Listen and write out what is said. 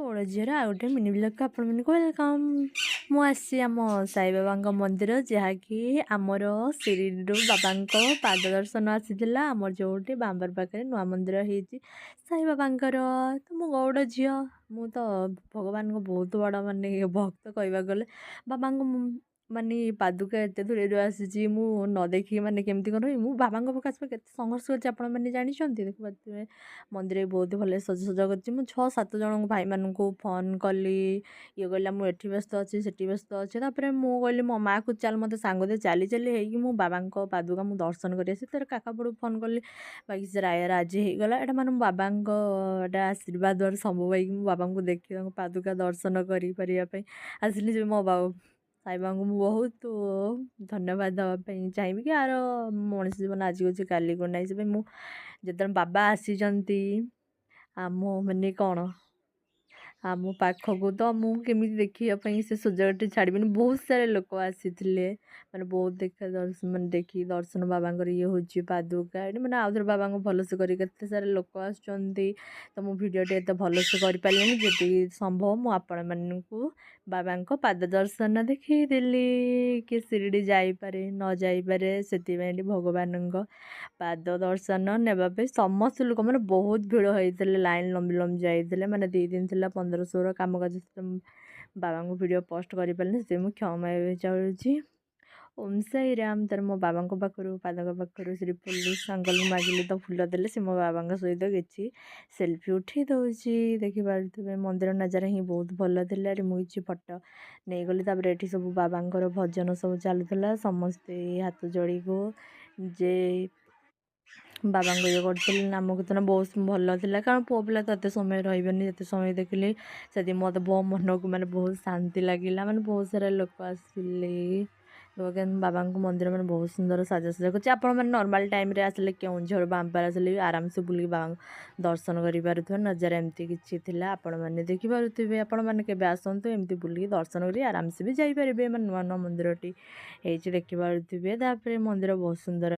ओड़ा झीर आ गोटे मिनी ब्लॉग आपण मानक वेलकम। मु आसी आम साई बाबा मंदिर जहाँकि आमर शिरडी बाबा पाद दर्शन आसीला आमर जो गोटे बांबर पाखे नुआ मंदिर होती साई बाबा। तो मु गौड़ झी मु तो भगवान को बहुत बड़ माने भक्त कहवा गले बाबा माने पादुका एत दूर आसी मु न देखी माने केमती कौन मु बाबा पास के संघर्ष कर आपण मैंने जानते देखिए मंदिर बहुत भले सजसजा कर छः सात जन भाई मानू फोन कली ये कहला मुझे व्यस्त अच्छी से व्यस्त अच्छे तापर मु कहली मो माँ को चल मत सांग दे चली चली हो बाबा पादुका मुझ दर्शन कर तर काका पड़ू फोन कली बाकी से राय राजी होगला एटा माने बाबा आशीर्वाद सब भाई बाबा को देखी पादुका दर्शन करने आसिली मो बाबा साई बाबा को बहुत धन्यवाद देवाई चाहिए कि यार मनीष जीवन आज अच्छे काली को ना से जो बाबा आसी आम माने कौन आम पाखक तो मुझे देखापी से सुजोग छाड़बी बहुत सारे लोक आसी मैंने बहुत देखा दर्शन मैंने देखी दर्शन बाबा ये हूँ पादुका ये मैंने आउे बाबा को भलसे करते सारे लोक आसुँच तो मो भिडटे एत भलसे कर पारे जी संभव मुझे बाबा पाद दर्शन देखीदेली कि शिरडी जापे न जापे से भगवान पाद दर्शन नेबापी समस्त लोक मैंने बहुत भिड़ होते लाइन लंबी लंबी जाते मैंने 2 दिन थी 1500 कम काज बाबा को वीडियो पोस्ट कर पारे से मुझे क्षमा चाहूँगी। ओम साई राम तर मो बाबा पाखु पादक पाखु श्री पुलिस अंकल को मागिली तो फुल देले से मो बाबा सहित किसी सेल्फी उठे दूसरी देखिपे मंदिर नजारा ही बहुत भल थी मुझे फटो नहीं गली ये सब बाबा भजन सब चलूला समस्ते हाथ जोड़ी को जे बाबा ये करते नाम कीर्तन बहुत भल था कारण पुओ पिला तो ये समय रही ये समय देखिली से मत मन को मैंने बहुत शांति लगे मैंने बहुत सारा लोक आसिले बाबा मंदिर मैंने बहुत सुंदर साजसजा कर आप नॉर्मल टाइम आसिले केउझर बांपार आसिले आराम से बुल बाबा दर्शन कर नजारा एमती कि आपण मैंने देखिपे आपण मैंने आसतु एमती बुल दर्शन कर आराम से भी जापर नुआ नुआ मंदिर टी देखिपे मंदिर बहुत सुंदर